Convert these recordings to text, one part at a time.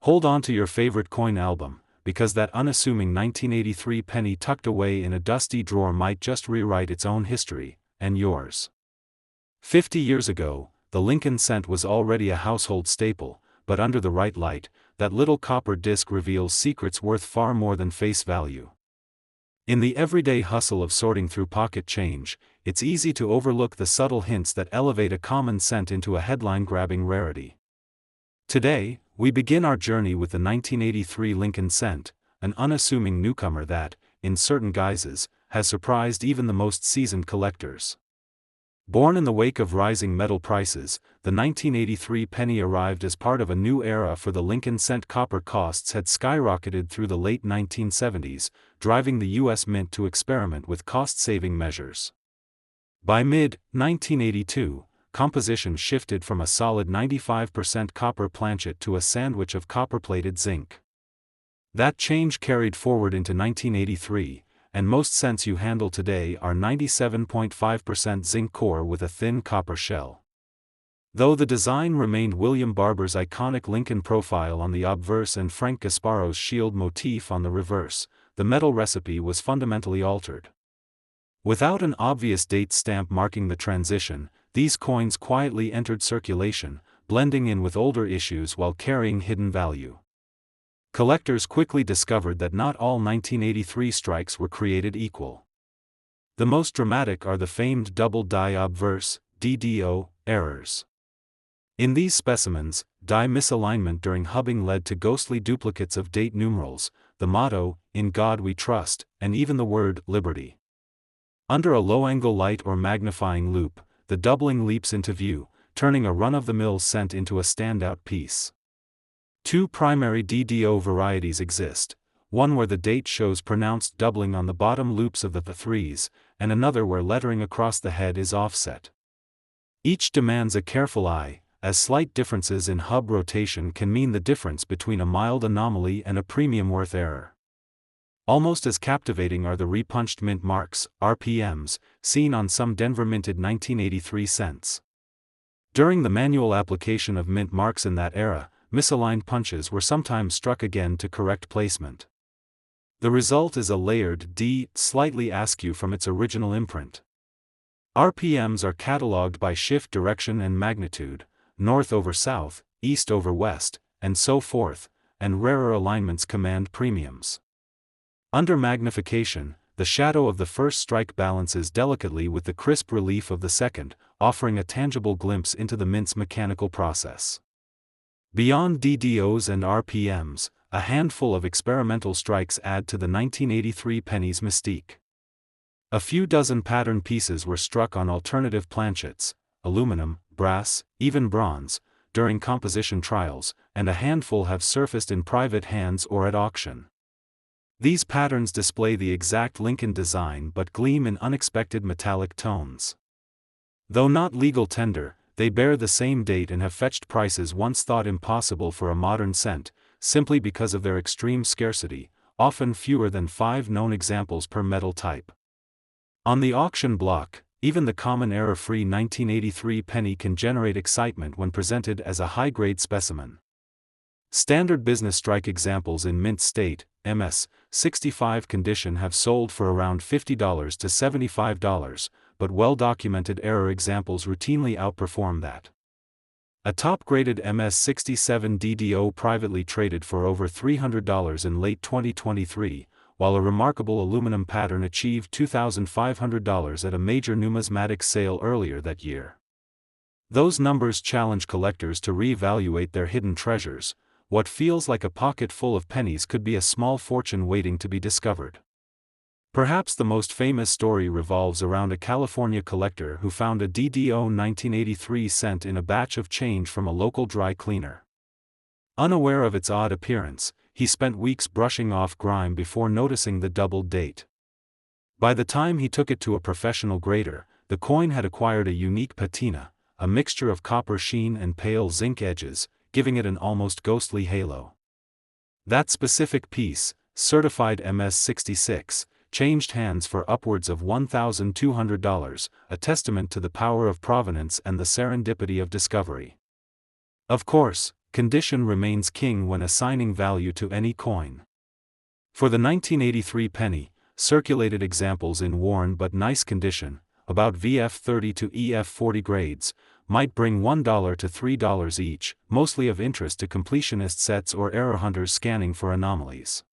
Hold on to your favorite coin album, because that unassuming 1983 penny tucked away in a dusty drawer might just rewrite its own history, and yours. 50 years ago, the Lincoln cent was already a household staple, but under the right light, that little copper disc reveals secrets worth far more than face value. In the everyday hustle of sorting through pocket change, it's easy to overlook the subtle hints that elevate a common cent into a headline-grabbing rarity. Today, we begin our journey with the 1983 Lincoln cent, an unassuming newcomer that, in certain guises, has surprised even the most seasoned collectors. Born in the wake of rising metal prices, the 1983 penny arrived as part of a new era for the Lincoln cent. Copper costs had skyrocketed through the late 1970s, driving the U.S. Mint to experiment with cost-saving measures. By mid-1982, composition shifted from a solid 95% copper planchet to a sandwich of copper-plated zinc. That change carried forward into 1983, and most cents you handle today are 97.5% zinc core with a thin copper shell. Though the design remained William Barber's iconic Lincoln profile on the obverse and Frank Gasparo's shield motif on the reverse, the metal recipe was fundamentally altered. Without an obvious date stamp marking the transition, these coins quietly entered circulation, blending in with older issues while carrying hidden value. Collectors quickly discovered that not all 1983 strikes were created equal. The most dramatic are the famed double die obverse, DDO, errors. In these specimens, die misalignment during hubbing led to ghostly duplicates of date numerals, the motto, "In God We Trust," and even the word, "Liberty." Under a low-angle light or magnifying loupe, the doubling leaps into view, turning a run-of-the-mill cent into a standout piece. Two primary DDO varieties exist, one where the date shows pronounced doubling on the bottom loops of the threes, and another where lettering across the head is offset. Each demands a careful eye, as slight differences in hub rotation can mean the difference between a mild anomaly and a premium-worth error. Almost as captivating are the repunched mint marks, RPMs, seen on some Denver minted 1983 cents. During the manual application of mint marks in that era, misaligned punches were sometimes struck again to correct placement. The result is a layered D, slightly askew from its original imprint. RPMs are cataloged by shift direction and magnitude, north over south, east over west, and so forth, and rarer alignments command premiums. Under magnification, the shadow of the first strike balances delicately with the crisp relief of the second, offering a tangible glimpse into the mint's mechanical process. Beyond DDOs and RPMs, a handful of experimental strikes add to the 1983 penny's mystique. A few dozen pattern pieces were struck on alternative planchets, aluminum, brass, even bronze, during composition trials, and a handful have surfaced in private hands or at auction. These patterns display the exact Lincoln design but gleam in unexpected metallic tones. Though not legal tender, they bear the same date and have fetched prices once thought impossible for a modern cent, simply because of their extreme scarcity, often fewer than 5 known examples per metal type. On the auction block, even the common error-free 1983 penny can generate excitement when presented as a high-grade specimen. Standard business strike examples in mint state, MS, 65 condition have sold for around $50 to $75, but well-documented error examples routinely outperform that. A top-graded MS 67 DDO privately traded for over $300 in late 2023, while a remarkable aluminum pattern achieved $2,500 at a major numismatic sale earlier that year. Those numbers challenge collectors to re-evaluate their hidden treasures. What feels like a pocket full of pennies could be a small fortune waiting to be discovered. Perhaps the most famous story revolves around a California collector who found a DDO 1983 cent in a batch of change from a local dry cleaner. Unaware of its odd appearance, he spent weeks brushing off grime before noticing the doubled date. By the time he took it to a professional grader, the coin had acquired a unique patina, a mixture of copper sheen and pale zinc edges, giving it an almost ghostly halo. That specific piece, certified MS 66, changed hands for upwards of $1,200, a testament to the power of provenance and the serendipity of discovery. Of course, condition remains king when assigning value to any coin. For the 1983 penny, circulated examples in worn but nice condition, about VF30 to EF40 grades, might bring $1 to $3 each, mostly of interest to completionist sets or error hunters scanning for anomalies.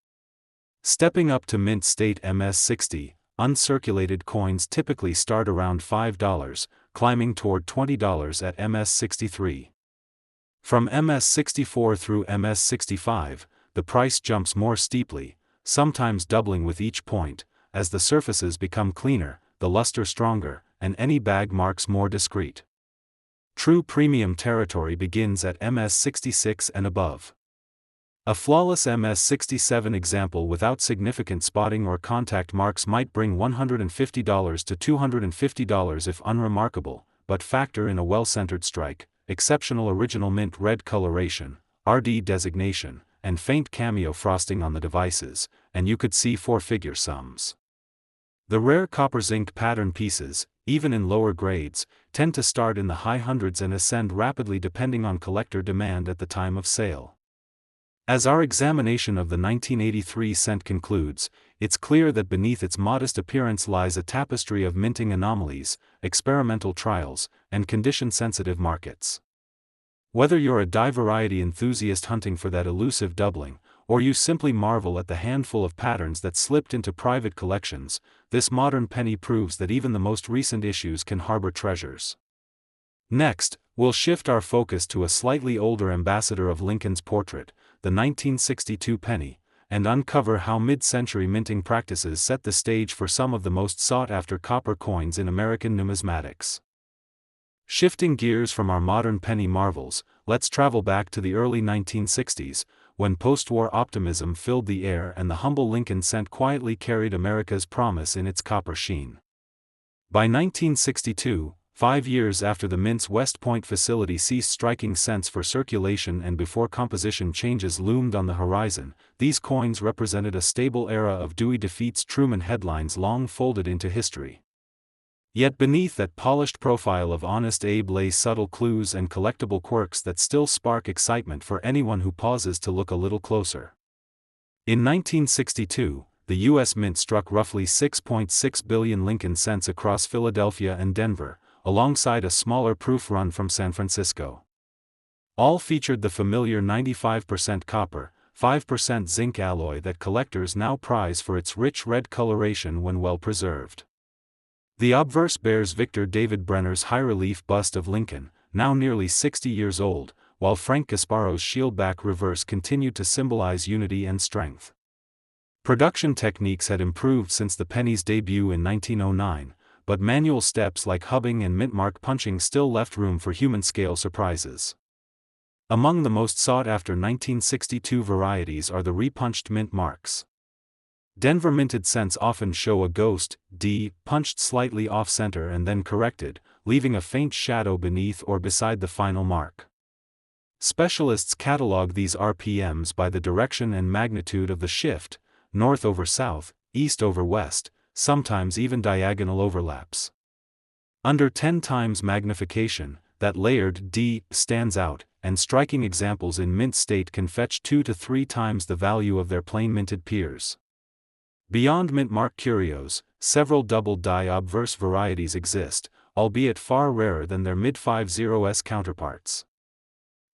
Stepping up to mint state MS60, uncirculated coins typically start around $5, climbing toward $20 at MS63. From MS64 through MS65, the price jumps more steeply, sometimes doubling with each point, as the surfaces become cleaner, the luster stronger, and any bag marks more discreet. True premium territory begins at MS66 and above. A flawless MS67 example without significant spotting or contact marks might bring $150 to $250 if unremarkable, but factor in a well-centered strike, exceptional original mint red coloration, RD designation, and faint cameo frosting on the devices, and you could see four-figure sums. The rare copper zinc pattern pieces, even in lower grades, tend to start in the high hundreds and ascend rapidly depending on collector demand at the time of sale. As our examination of the 1983 cent concludes, it's clear that beneath its modest appearance lies a tapestry of minting anomalies, experimental trials, and condition-sensitive markets. Whether you're a die variety enthusiast hunting for that elusive doubling, or you simply marvel at the handful of patterns that slipped into private collections, this modern penny proves that even the most recent issues can harbor treasures. Next, we'll shift our focus to a slightly older ambassador of Lincoln's portrait, the 1962 penny, and uncover how mid-century minting practices set the stage for some of the most sought-after copper coins in American numismatics. Shifting gears from our modern penny marvels, let's travel back to the early 1960s, when post-war optimism filled the air and the humble Lincoln cent quietly carried America's promise in its copper sheen. By 1962, 5 years after the Mint's West Point facility ceased striking cents for circulation and before composition changes loomed on the horizon, these coins represented a stable era of Dewey defeats Truman headlines long folded into history. Yet beneath that polished profile of Honest Abe lay subtle clues and collectible quirks that still spark excitement for anyone who pauses to look a little closer. In 1962, the U.S. Mint struck roughly 6.6 billion Lincoln cents across Philadelphia and Denver, alongside a smaller proof run from San Francisco. All featured the familiar 95% copper, 5% zinc alloy that collectors now prize for its rich red coloration when well preserved. The obverse bears Victor David Brenner's high-relief bust of Lincoln, now nearly 60 years old, while Frank Gasparo's shieldback reverse continued to symbolize unity and strength. Production techniques had improved since the penny's debut in 1909, but manual steps like hubbing and mintmark punching still left room for human-scale surprises. Among the most sought-after 1962 varieties are the repunched mint marks. Denver minted cents often show a ghost D punched slightly off-center and then corrected, leaving a faint shadow beneath or beside the final mark. Specialists catalog these RPMs by the direction and magnitude of the shift, north over south, east over west, sometimes even diagonal overlaps. Under 10 times magnification, that layered D stands out, and striking examples in mint state can fetch 2 to 3 times the value of their plain minted peers. Beyond mint mark curios, several double die obverse varieties exist, albeit far rarer than their mid-50s counterparts.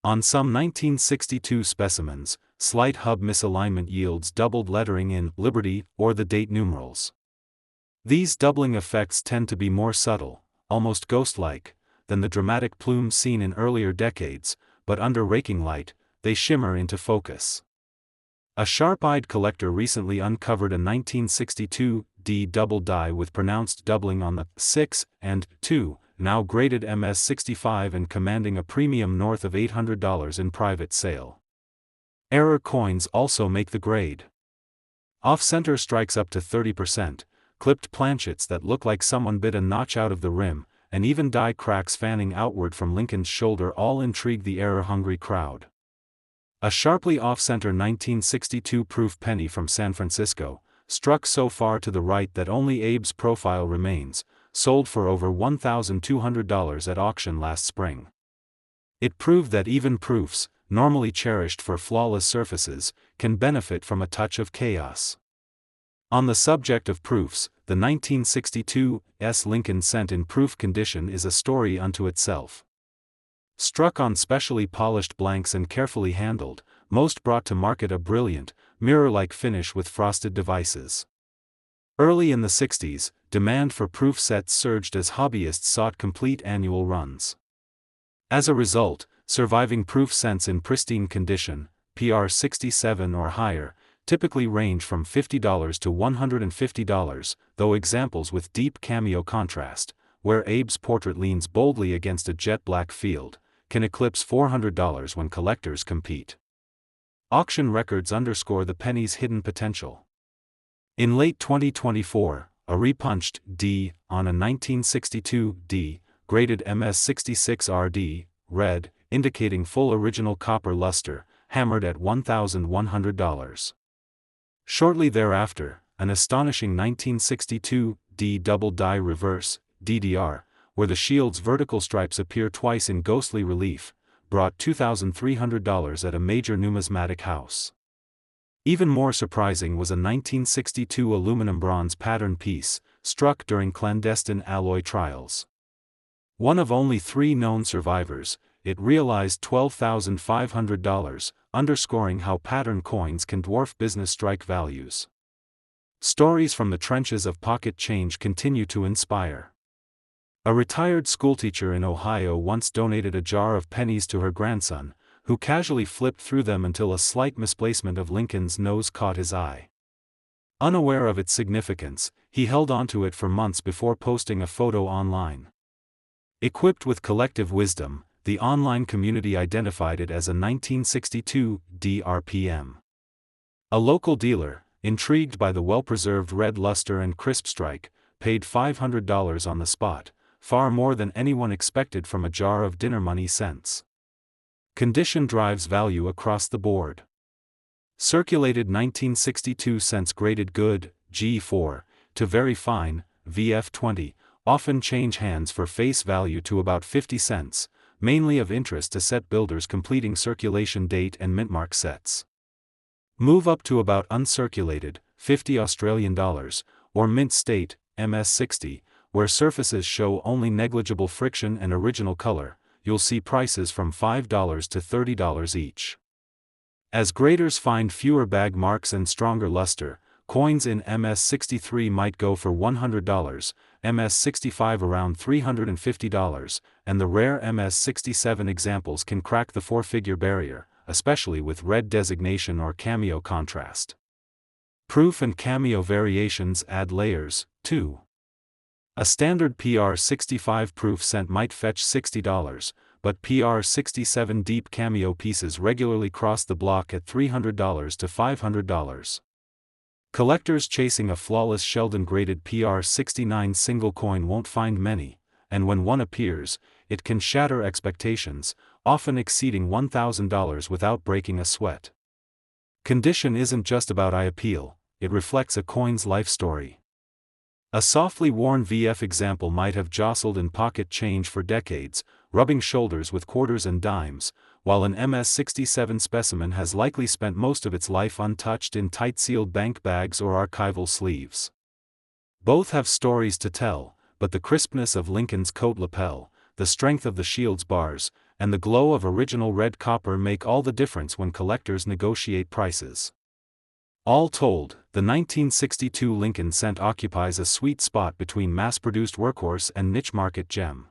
On some 1962 specimens, slight hub misalignment yields doubled lettering in Liberty or the date numerals. These doubling effects tend to be more subtle, almost ghost-like, than the dramatic plumes seen in earlier decades, but under raking light, they shimmer into focus. A sharp-eyed collector recently uncovered a 1962 D double die with pronounced doubling on the 6 and 2, now graded MS65 and commanding a premium north of $800 in private sale. Error coins also make the grade. Off-center strikes up to 30%, clipped planchets that look like someone bit a notch out of the rim, and even die cracks fanning outward from Lincoln's shoulder all intrigue the error-hungry crowd. A sharply off-center 1962 proof penny from San Francisco, struck so far to the right that only Abe's profile remains, sold for over $1,200 at auction last spring. It proved that even proofs, normally cherished for flawless surfaces, can benefit from a touch of chaos. On the subject of proofs, the 1962 Lincoln cent in proof condition is a story unto itself. Struck on specially polished blanks and carefully handled, most brought to market a brilliant, mirror-like finish with frosted devices. Early in the 60s, demand for proof sets surged as hobbyists sought complete annual runs. As a result, surviving proof cents in pristine condition, PR 67 or higher, typically range from $50 to $150, though examples with deep cameo contrast, where Abe's portrait leans boldly against a jet-black field, can eclipse $400 when collectors compete. Auction records underscore the penny's hidden potential. In late 2024, a repunched D on a 1962 D, graded MS66RD, red, indicating full original copper luster, hammered at $1,100. Shortly thereafter, an astonishing 1962 D double die reverse, DDR, where the shield's vertical stripes appear twice in ghostly relief, brought $2,300 at a major numismatic house. Even more surprising was a 1962 aluminum bronze pattern piece, struck during clandestine alloy trials. One of only 3 known survivors, it realized $12,500, underscoring how pattern coins can dwarf business strike values. Stories from the trenches of pocket change continue to inspire. A retired schoolteacher in Ohio once donated a jar of pennies to her grandson, who casually flipped through them until a slight misplacement of Lincoln's nose caught his eye. Unaware of its significance, he held onto it for months before posting a photo online. Equipped with collective wisdom, the online community identified it as a 1962 DRPM. A local dealer, intrigued by the well-preserved red luster and crisp strike, paid $500 on the spot, far more than anyone expected from a jar of dinner money cents. Condition drives value across the board. Circulated 1962 cents graded good, G4, to very fine, VF20, often change hands for face value to about 50 cents, mainly of interest to set builders completing circulation date and mintmark sets. Move up to about uncirculated, $50 or mint state, MS60, where surfaces show only negligible friction and original color, you'll see prices from $5 to $30 each. As graders find fewer bag marks and stronger luster, coins in MS63 might go for $100, MS65 around $350, and the rare MS67 examples can crack the 4-figure barrier, especially with red designation or cameo contrast. Proof and cameo variations add layers, too. A standard PR65 proof cent might fetch $60, but PR67 deep cameo pieces regularly cross the block at $300 to $500. Collectors chasing a flawless Sheldon-graded PR69 single coin won't find many, and when one appears, it can shatter expectations, often exceeding $1,000 without breaking a sweat. Condition isn't just about eye appeal, it reflects a coin's life story. A softly worn VF example might have jostled in pocket change for decades, rubbing shoulders with quarters and dimes, while an MS67 specimen has likely spent most of its life untouched in tight-sealed bank bags or archival sleeves. Both have stories to tell, but the crispness of Lincoln's coat lapel, the strength of the shield's bars, and the glow of original red copper make all the difference when collectors negotiate prices. All told, the 1962 Lincoln cent occupies a sweet spot between mass-produced workhorse and niche market gem.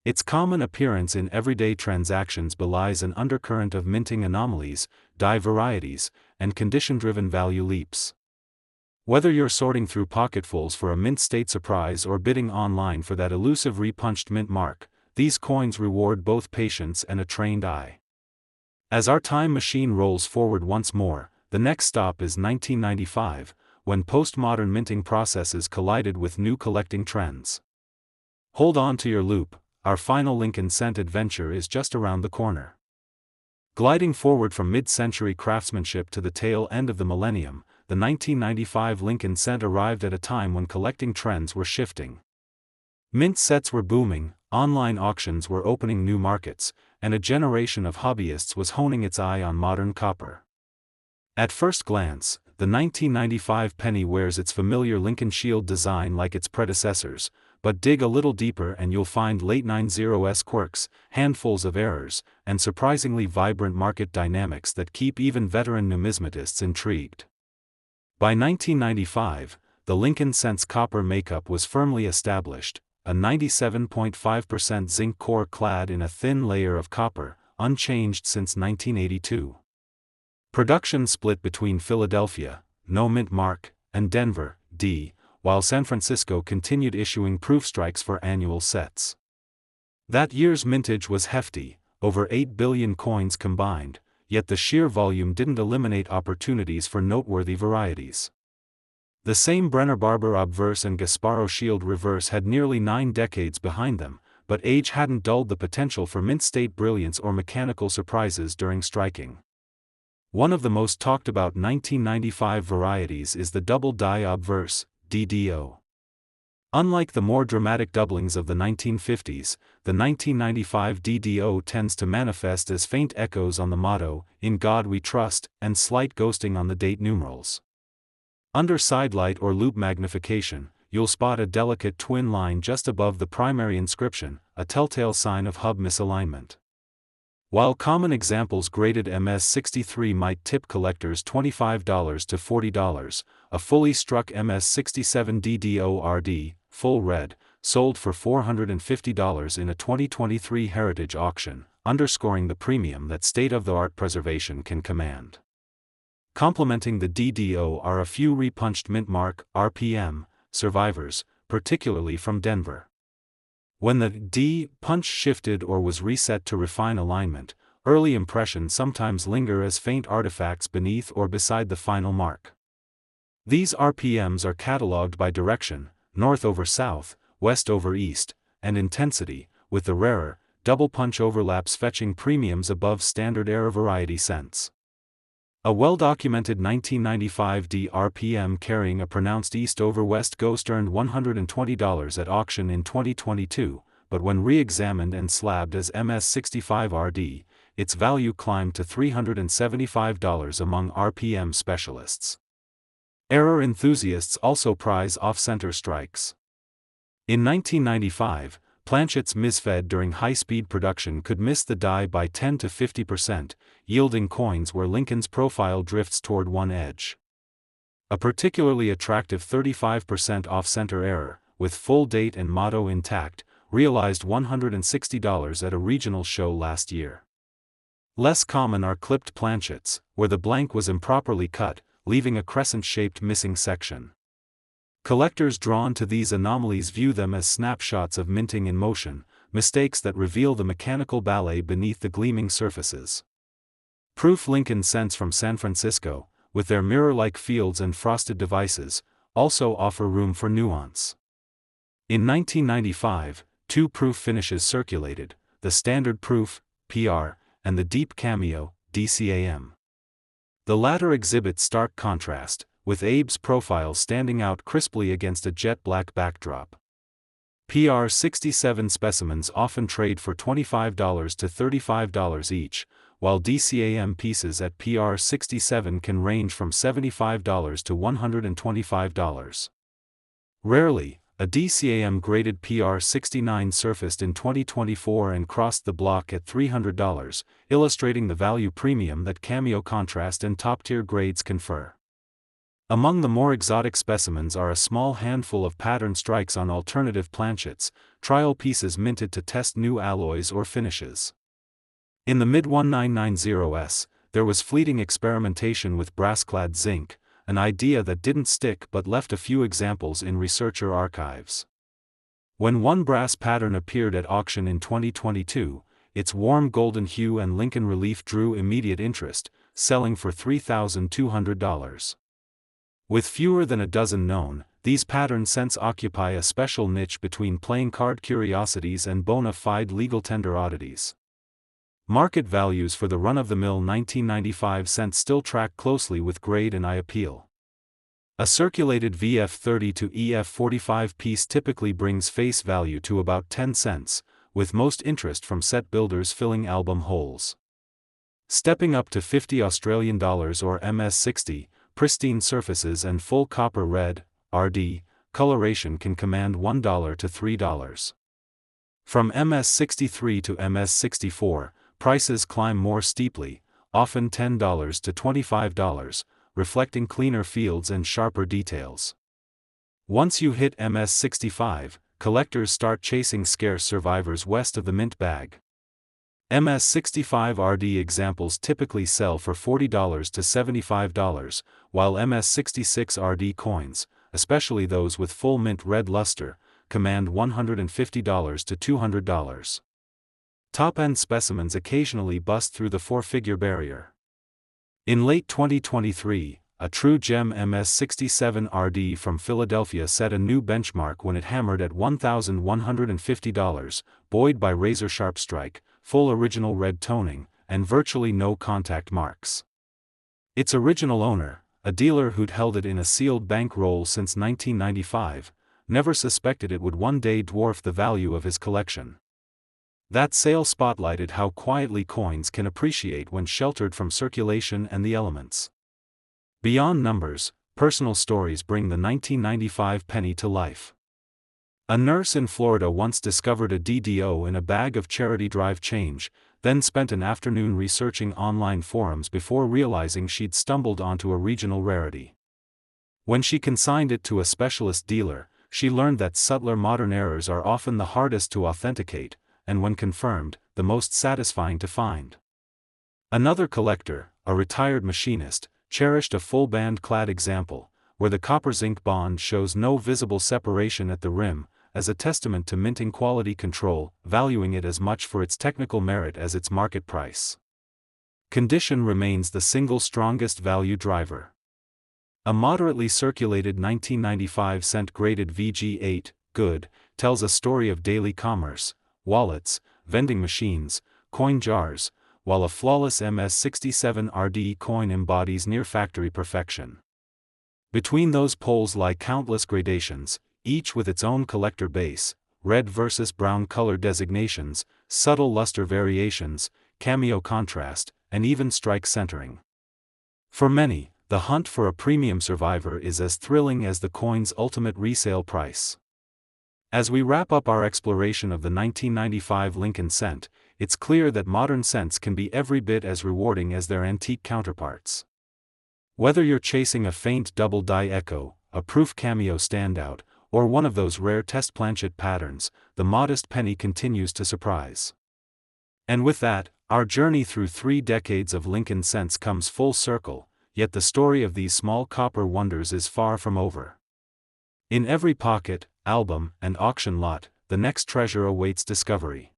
Its common appearance in everyday transactions belies an undercurrent of minting anomalies, die varieties, and condition-driven value leaps. Whether you're sorting through pocketfuls for a mint state surprise or bidding online for that elusive repunched mint mark, these coins reward both patience and a trained eye. As our time machine rolls forward once more, the next stop is 1995, when postmodern minting processes collided with new collecting trends. Hold on to your loop, our final Lincoln cent adventure is just around the corner. Gliding forward from mid-century craftsmanship to the tail end of the millennium, the 1995 Lincoln cent arrived at a time when collecting trends were shifting. Mint sets were booming, online auctions were opening new markets, and a generation of hobbyists was honing its eye on modern copper. At first glance, the 1995 penny wears its familiar Lincoln shield design like its predecessors, but dig a little deeper and you'll find late 90s quirks, handfuls of errors, and surprisingly vibrant market dynamics that keep even veteran numismatists intrigued. By 1995, the Lincoln Cents copper makeup was firmly established, a 97.5% zinc core clad in a thin layer of copper, unchanged since 1982. Production split between Philadelphia, no mint mark, and Denver, D, while San Francisco continued issuing proof strikes for annual sets. That year's mintage was hefty, over 8 billion coins combined, yet the sheer volume didn't eliminate opportunities for noteworthy varieties. The same Brenner Barber obverse and Gasparo Shield reverse had nearly 9 decades behind them, but age hadn't dulled the potential for mint-state brilliance or mechanical surprises during striking. One of the most talked about 1995 varieties is the double die obverse, DDO. Unlike the more dramatic doublings of the 1950s, the 1995 DDO tends to manifest as faint echoes on the motto, "In God We Trust," and slight ghosting on the date numerals. Under sidelight or loop magnification, you'll spot a delicate twin line just above the primary inscription, a telltale sign of hub misalignment. While common examples graded MS-63 might tip collectors $25 to $40, a fully struck MS-67 DDO-RD, full red, sold for $450 in a 2023 Heritage auction, underscoring the premium that state-of-the-art preservation can command. Complementing the DDO are a few repunched mint mark, RPM, survivors, particularly from Denver. When the D punch shifted or was reset to refine alignment, early impressions sometimes linger as faint artifacts beneath or beside the final mark. These RPMs are catalogued by direction, north over south, west over east, and intensity, with the rarer, double punch overlaps fetching premiums above standard era variety cents. A well-documented 1995 D RPM carrying a pronounced east over west ghost earned $120 at auction in 2022, but when re-examined and slabbed as MS-65RD, its value climbed to $375 among RPM specialists. Error enthusiasts also prize off-center strikes. In 1995, planchets misfed during high-speed production could miss the die by 10 to 50%, yielding coins where Lincoln's profile drifts toward one edge. A particularly attractive 35% off-center error, with full date and motto intact, realized $160 at a regional show last year. Less common are clipped planchets, where the blank was improperly cut, leaving a crescent-shaped missing section. Collectors drawn to these anomalies view them as snapshots of minting in motion, mistakes that reveal the mechanical ballet beneath the gleaming surfaces. Proof Lincoln Cents from San Francisco, with their mirror-like fields and frosted devices, also offer room for nuance. In 1995, 2 proof finishes circulated, the Standard Proof, PR, and the Deep Cameo, DCAM. The latter exhibits stark contrast, with Abe's profile standing out crisply against a jet-black backdrop. PR-67 specimens often trade for $25 to $35 each, while DCAM pieces at PR-67 can range from $75 to $125. Rarely, a DCAM-graded PR-69 surfaced in 2024 and crossed the block at $300, illustrating the value premium that cameo contrast and top-tier grades confer. Among the more exotic specimens are a small handful of pattern strikes on alternative planchets, trial pieces minted to test new alloys or finishes. In the mid-1990s, there was fleeting experimentation with brass-clad zinc, an idea that didn't stick but left a few examples in researcher archives. When one brass pattern appeared at auction in 2022, its warm golden hue and Lincoln relief drew immediate interest, selling for $3,200. With fewer than a dozen known, these pattern cents occupy a special niche between playing card curiosities and bona fide legal tender oddities. Market values for the run-of-the-mill 1995 cents still track closely with grade and eye appeal. A circulated VF30 to EF45 piece typically brings face value to about 10 cents, with most interest from set builders filling album holes. Stepping up to $50 or MS60, pristine surfaces and full copper red, RD, coloration can command $1 to $3. From MS63 to MS64, prices climb more steeply, often $10 to $25, reflecting cleaner fields and sharper details. Once you hit MS65, collectors start chasing scarce survivors west of the mint bag. MS65 RD examples typically sell for $40 to $75, while MS66 RD coins, especially those with full mint red luster, command $150 to $200. Top-end specimens occasionally bust through the four-figure barrier. In late 2023, a true gem MS67 RD from Philadelphia set a new benchmark when it hammered at $1,150, buoyed by razor-sharp strike, full original red toning, and virtually no contact marks. Its original owner, a dealer who'd held it in a sealed bank roll since 1995, never suspected it would one day dwarf the value of his collection. That sale spotlighted how quietly coins can appreciate when sheltered from circulation and the elements. Beyond numbers, personal stories bring the 1995 penny to life. A nurse in Florida once discovered a DDO in a bag of charity drive change, then spent an afternoon researching online forums before realizing she'd stumbled onto a regional rarity. When she consigned it to a specialist dealer, she learned that subtler modern errors are often the hardest to authenticate, and when confirmed, the most satisfying to find. Another collector, a retired machinist, cherished a full band-clad example, where the copper-zinc bond shows no visible separation at the rim, as a testament to minting quality control, valuing it as much for its technical merit as its market price. Condition remains the single strongest value driver. A moderately circulated 1995 cent graded VG8, good, tells a story of daily commerce, wallets, vending machines, coin jars, while a flawless MS67 RD coin embodies near-factory perfection. Between those poles lie countless gradations, each with its own collector base, red versus brown color designations, subtle luster variations, cameo contrast, and even strike centering. For many, the hunt for a premium survivor is as thrilling as the coin's ultimate resale price. As we wrap up our exploration of the 1995 Lincoln cent, it's clear that modern cents can be every bit as rewarding as their antique counterparts. Whether you're chasing a faint double-die echo, a proof cameo standout, or one of those rare test planchet patterns, the modest penny continues to surprise. And with that, our journey through 3 decades of Lincoln cents comes full circle, yet the story of these small copper wonders is far from over. In every pocket, album, and auction lot, the next treasure awaits discovery.